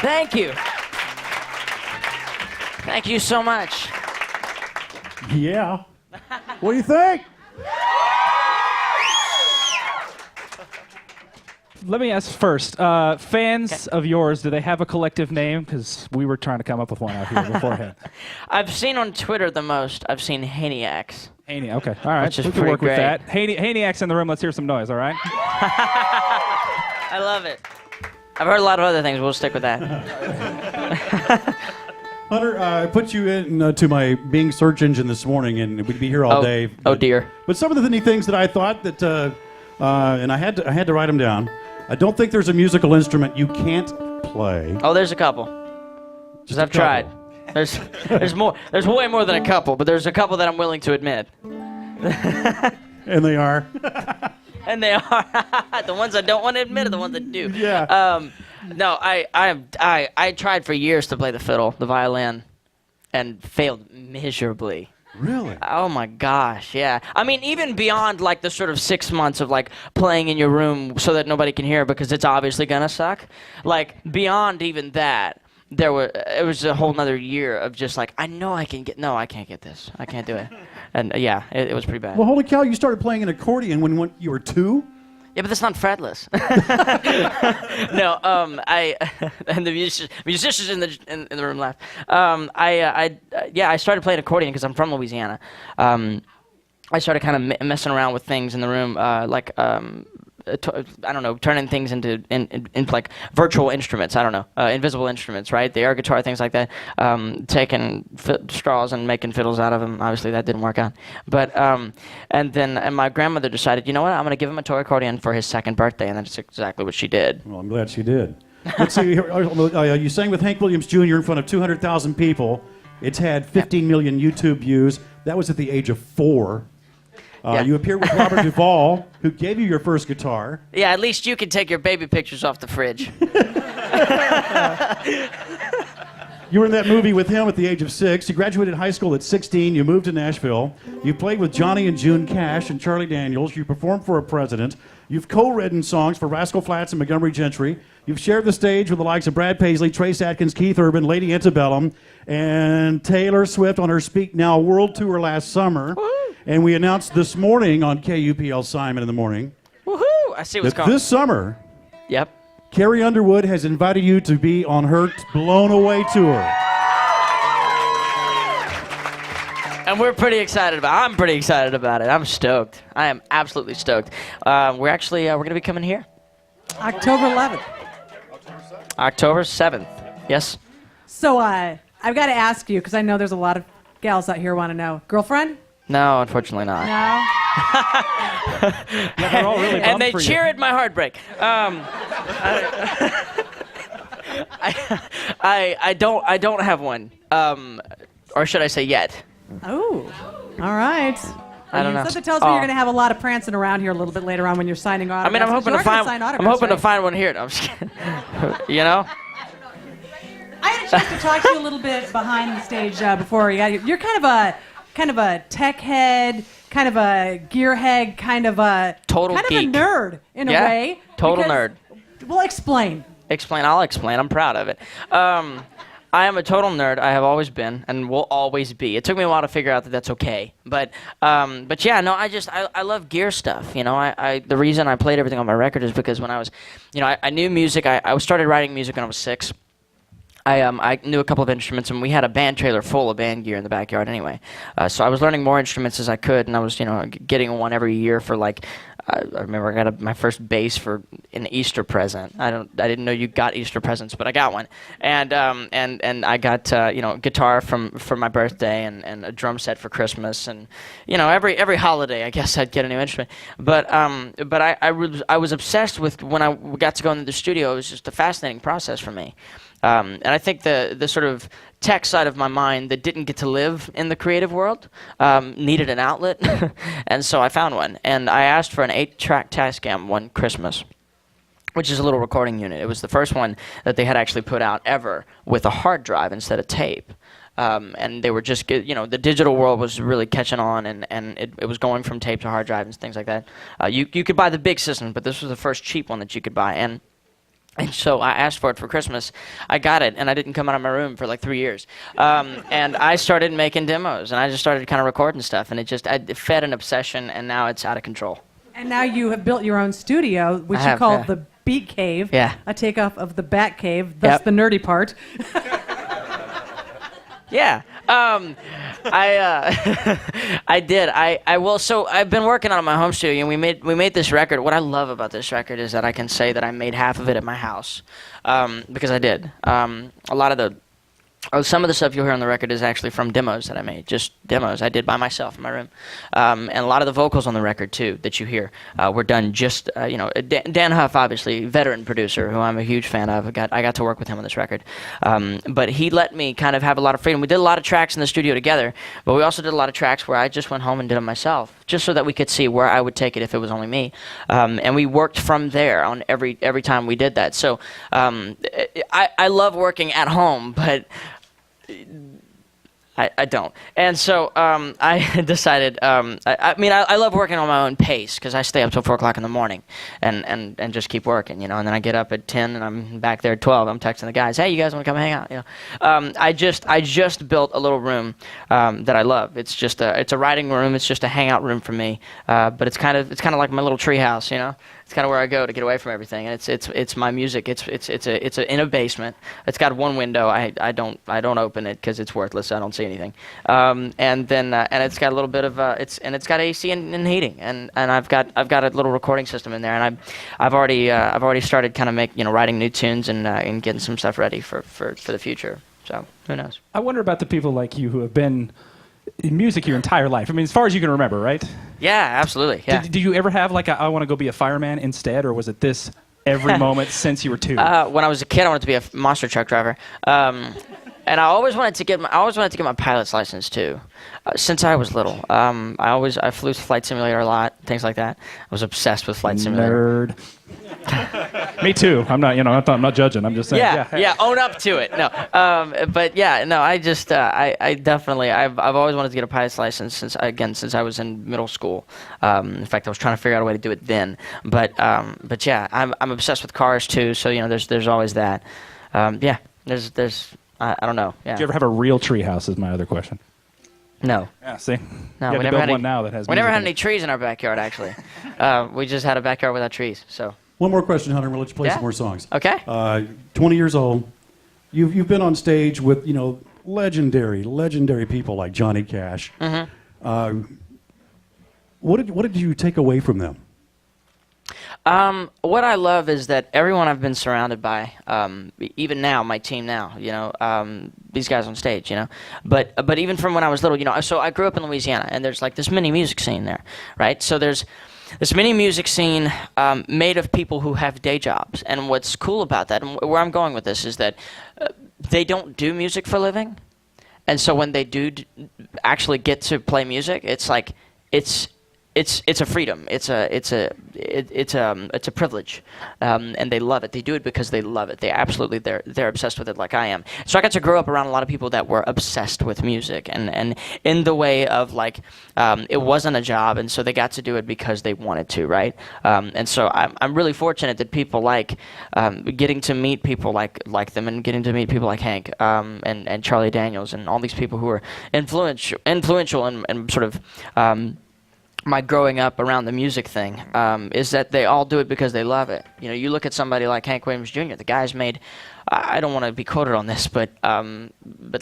Thank you. Thank you so much. Yeah. What do you think? Let me ask first, fans of yours, do they have a collective name? Because we were trying to come up with one out here beforehand. I've seen on Twitter the most. I've seen Haniacs. Haney, okay. All right, Which is we can pretty work with great. that. Haniacs in the room, let's hear some noise, all right? I love it. I've heard a lot of other things. We'll stick with that. Hunter, I put you in to my Bing search engine this morning, and we'd be here all day. Oh dear. But some of the neat things that I thought that, and I had to write them down. I don't think there's a musical instrument you can't play. Oh, there's a couple. Just I've tried. There's more. There's way more than a couple, but there's a couple that I'm willing to admit. And they are. And they are the ones I don't want to admit are the ones that do. Yeah. No, I tried for years to play the fiddle, the violin, and failed miserably. Really? Oh my gosh, yeah. I mean, even beyond like the sort of 6 months of like playing in your room so that nobody can hear because it's obviously gonna suck. Like beyond even that, it was a whole nother year of just like I can't get this. I can't do it. And yeah, it was pretty bad. Well, holy cow! You started playing an accordion when you were 2. Yeah, but that's not fretless. No, and the musicians in the room laughed. I started playing accordion because I'm from Louisiana. I started kind of messing around with things in the room, I don't know, turning things into like virtual instruments. I don't know, invisible instruments, right? The air guitar, things like that. Taking straws and making fiddles out of them. Obviously, that didn't work out. But and my grandmother decided, you know what? I'm going to give him a toy accordion for his 2nd birthday, and that's exactly what she did. Well, I'm glad she did. Let's see. You sang with Hank Williams Jr. in front of 200,000 people. It's had 15 million YouTube views. That was at the age of 4. Yeah. You appeared with Robert Duvall, who gave you your first guitar. Yeah, at least you can take your baby pictures off the fridge. You were in that movie with him at the age of 6. You graduated high school at 16. You moved to Nashville. You played with Johnny and June Cash and Charlie Daniels. You performed for a president. You've co-written songs for Rascal Flatts and Montgomery Gentry. You've shared the stage with the likes of Brad Paisley, Trace Atkins, Keith Urban, Lady Antebellum, and Taylor Swift on her Speak Now World Tour last summer. Woo-hoo. And we announced this morning on KUPL Simon in the Morning Woohoo! I see what's that going on. this summer, Yep. Carrie Underwood has invited you to be on her Blown Away tour. And I'm pretty excited about it. I'm stoked. I am absolutely stoked. We're going to be coming here. October 11th. October 7th. Yes. So I've got to ask you, because I know there's a lot of gals out here want to know. Girlfriend? No, unfortunately not. No? Yeah, they're all really And bummed they for you. cheer at my heartbreak. I don't have one. Or should I say yet? Oh, all right. I don't know. Something tells me you're going to have a lot of prancing around here a little bit later on when you're signing autographs. I mean, I'm hoping to find one here. No, I'm just kidding. You know? I had a chance to talk to you a little bit behind the stage before you got here. You're kind of a tech head, kind of a gearhead, kind of a Total geek. a nerd in a Yeah, way. total because- nerd. Well, explain. I'll explain. I'm proud of it. I am a total nerd. I have always been and will always be. It took me a while to figure out that that's okay. But yeah, no, I love gear stuff. You know, the reason I played everything on my record is because when I was, you know, I knew music. I started writing music when I was 6. I knew a couple of instruments, and we had a band trailer full of band gear in the backyard anyway. So I was learning more instruments as I could, and I was, you know, getting one every year for like. I remember I got my first bass for an Easter present. I didn't know you got Easter presents, but I got one. And I got you know, guitar for my birthday and a drum set for Christmas, and you know, every holiday I guess I'd get a new instrument. But I was obsessed with when I got to go into the studio. It was just a fascinating process for me. And I think the sort of tech side of my mind that didn't get to live in the creative world needed an outlet, and so I found one. And I asked for an 8-track Tascam one Christmas, which is a little recording unit. It was the first one that they had actually put out ever with a hard drive instead of tape. And they were just, you know, the digital world was really catching on, and it was going from tape to hard drive and things like that. You could buy the big system, but this was the first cheap one that you could buy. And And so I asked for it for Christmas. I got it, and I didn't come out of my room for like 3 years. And I started making demos, and I just started kind of recording stuff, and it fed an obsession, and now it's out of control. And now you have built your own studio, which I you have, call yeah. the Beat Cave. Yeah. A takeoff of the Bat Cave, thus Yep. the nerdy part. Yeah. I did. I will. So I've been working on my home studio, and we made this record. What I love about this record is that I can say that I made half of it at my house, because I did. Some of the stuff you'll hear on the record is actually from demos that I made, just demos I did by myself in my room. And a lot of the vocals on the record, too, that you hear were done just, Dan Huff, obviously, veteran producer, who I'm a huge fan of. I got to work with him on this record. But he let me kind of have a lot of freedom. We did a lot of tracks in the studio together, but we also did a lot of tracks where I just went home and did them myself, just so that we could see where I would take it if it was only me. And we worked from there on every time we did that. So I love working at home, but I don't. And so I decided, I love working on my own pace because I stay up till 4 o'clock in the morning and just keep working, and then I get up at 10 and I'm back there at 12. I'm texting the guys, hey, you guys want to come hang out? I just built a little room that I love. It's just it's a writing room. It's just a hangout room for me. But it's kind of like my little tree house, It's kind of where I go to get away from everything, and it's my music. It's in a basement. It's got one window. I don't open it because it's worthless. I don't see anything. And it's got a little bit of it's got AC and heating, and I've got a little recording system in there, and I've already started kind of writing new tunes and getting some stuff ready for the future. So who knows? I wonder about the people like you who have been in music your entire life. I mean, as far as you can remember, right? Yeah, absolutely. Yeah. Did you ever have like I want to go be a fireman instead, or was it this every moment since you were 2? When I was a kid, I wanted to be a monster truck driver, and I always wanted to get my pilot's license too, since I was little. I flew Flight Simulator a lot, things like that. I was obsessed with Flight Simulator. Nerd. Me too. I'm not, I'm not judging. I'm just saying. Yeah, own up to it. No, but yeah, no. I just, I definitely, I've always wanted to get a pilot's license since I was in middle school. In fact, I was trying to figure out a way to do it then. But yeah, I'm obsessed with cars too. So there's always that. Yeah, there's. I don't know. Yeah. Did you ever have a real tree house? Is my other question. No. Yeah. See. No, you we have to never build had one now that has. We never music had in it. any trees in our backyard, actually. We just had a backyard without trees. So. One more question, Hunter. We'll let you play Yeah? some more songs. Okay. 20 years old. You've been on stage with legendary people like Johnny Cash. Mm-hmm. What did you take away from them? What I love is that everyone I've been surrounded by, even now, my team now, these guys on stage, but even from when I was little, so I grew up in Louisiana, and there's like this mini music scene there, right? So there's this mini music scene made of people who have day jobs, and what's cool about that, and where I'm going with this, is that they don't do music for a living, and so when they do actually get to play music, it's like it's a freedom. It's a privilege, and they love it. They do it because they love it. They're obsessed with it like I am. So I got to grow up around a lot of people that were obsessed with music, and in the way of like it wasn't a job, and so they got to do it because they wanted to, right? And so I'm really fortunate that people like getting to meet people like them, and getting to meet people like Hank and Charlie Daniels and all these people who are influential and sort of. My growing up around the music thing is that they all do it because they love it. You look at somebody like Hank Williams Jr. The guy's made, I don't want to be quoted on this, but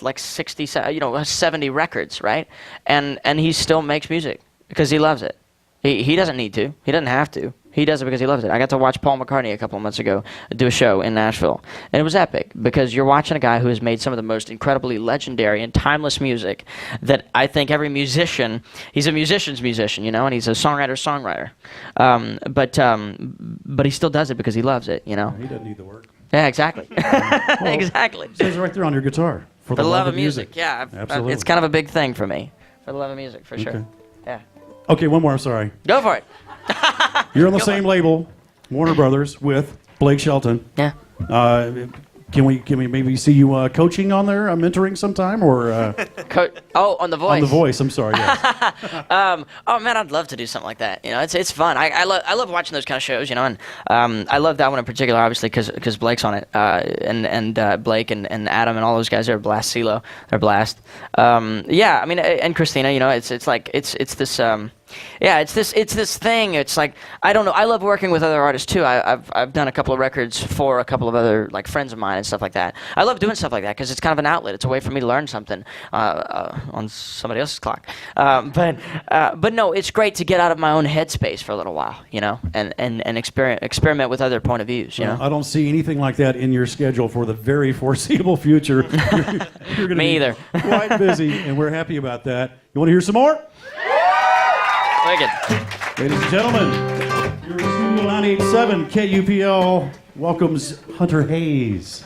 like 60, 70 records, right? And he still makes music because he loves it. He doesn't need to. He doesn't have to. He does it because he loves it. I got to watch Paul McCartney a couple of months ago do a show in Nashville. And it was epic because you're watching a guy who has made some of the most incredibly legendary and timeless music that I think every musician, he's a musician's musician, and he's a songwriter. But he still does it because he loves it, He doesn't need the work. Yeah, exactly. Exactly. It says right there on your guitar. For the love of music. Yeah. Absolutely. It's kind of a big thing for me. For the love of music, for sure. Okay. Yeah. Okay, one more. I'm sorry. Go for it. You're on the same label, Warner Brothers, with Blake Shelton. Yeah. Can we maybe see you coaching on there, mentoring sometime, or On The Voice. on The Voice? I'm sorry. Yes. Oh man, I'd love to do something like that. You know, it's fun. I love watching those kind of shows. You know, and I love that one in particular, obviously, because Blake's on it, and Blake and Adam and all those guys are a blast. CeeLo, they're a blast. Yeah, I mean, and Christina. You know, it's this. Yeah, it's this thing. It's like, I don't know. I love working with other artists too. I've done a couple of records for a couple of other like friends of mine and stuff like that. I love doing stuff like that because it's kind of an outlet. It's a way for me to learn something on somebody else's clock. But no, it's great to get out of my own headspace for a little while, you know, and experiment with other point of views. You know, I don't see anything like that in your schedule for the very foreseeable future. You're going to Me be either. quite busy, and we're happy about that. You want to hear some more? Wicked. Ladies and gentlemen, your Studio 987 KUPL welcomes Hunter Hayes.